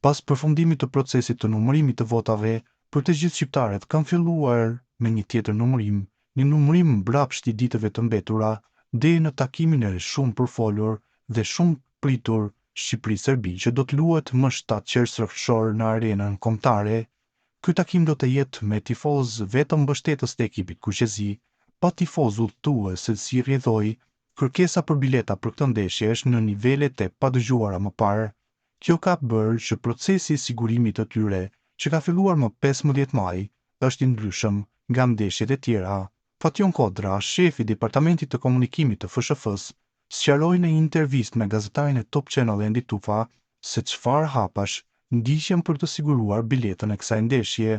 Pas përfundimit të procesit të numërimit të votave, për të gjithë shqiptarët kanë filluar me një tjetër numërim, një numërim mbrapsht i ditëve të mbetura, deri në takimin e shumë përfolur dhe shumë pritur Shqipëri-Serbi që do të luhet më 7 qershor në arenën kombëtare. Ky takim do të jetë me tifozë vetëm mbështetës të ekipit kuqezi, pa tifozë udhëtues se si rrjedhoi. Kërkesa për bileta për këtë ndeshje është në nivelet e padëgjuara më parë. Kjo ka bërë që procesi i sigurimit të tyre, që ka filluar më 15 maj, është i ndryshëm nga ndeshjet e tjera. Fation Kodra, shefi i departamentit të komunikimit të FSHF-s, sqaroi në një intervistë me gazetarin e Top Channel Endi Tufa se çfarë hapash ndiqen për të siguruar biletën e kësaj ndeshje.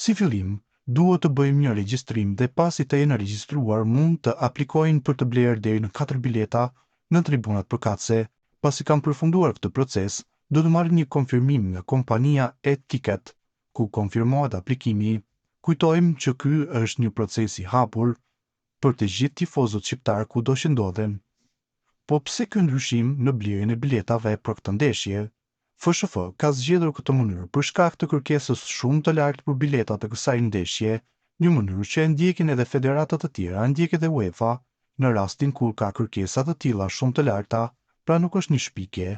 Si fillim, duhet të bëjmë një regjistrim dhe pasi të jenë regjistruar mund të aplikojnë për të blerë deri në 4 bileta në tribunat përkatëse. Pasi kanë përfunduar këtë proces, do të marrin një konfirmim nga kompania e-ticket, ku konfirmohet aplikimi. Kujtojmë që ky është një proces i hapur për të gjithë tifozët shqiptar kudo që ndodhen. Po pse ky ndryshim në blerjen e biletave për këtë ndeshje? FSHF ka zgjedhur këtë mënyrë për shkak të kërkesës shumë të lartë për biletat e kësaj ndeshje, një mënyrë që e ndjekin edhe federatat të tjera, ndjek edhe UEFA, në rastin kur ka kërkesa të tilla shumë të larta, pra nuk është një shpikje.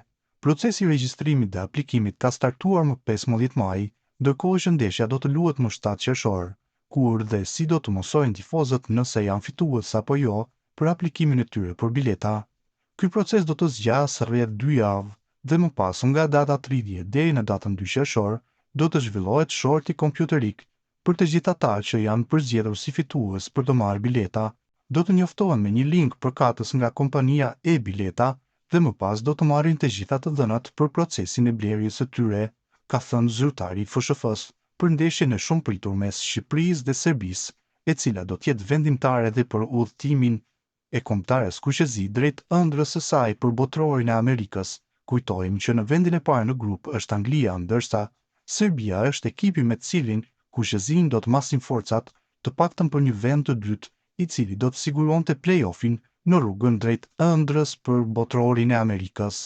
Procesi i regjistrimit dhe aplikimit ka startuar më 15 maj, ndërkohë që ndeshja do të luhet më 7 qershor, kur dhe si do të mësojnë tifozët nëse janë fitues apo jo për aplikimin e tyre për bileta. Ky proces do të zgjasë rreth 2 javë dhe më pas nga data 30 deri në datën 2 qershor do të zhvillohet shorti kompjuterik për të gjithë ata që janë përzgjedhur si fitues për të marrë bileta. Do të njoftohen me një link përkatës nga kompania e-bileta dhe më pas do të marrin të gjitha të dhënat për procesin e blerjes së tyre, ka thënë zyrtari i FSHF-s për ndeshjen e shumë pritur mes Shqipërisë dhe Serbisë, e cila do të jetë vendimtare edhe për udhëtimin e kombëtares kuqezi drejt ëndrrës së saj për botrorin e Amerikës. Kujtojmë që në vendin e parë në grup është Anglia, ndërsa Serbia është ekipi me të cilin kuqezin do të masin forcat, të paktën për një vend të dytë, i cili do të siguronte play-offin në rrugën drejt ëndrrës për botrorin e Amerikës.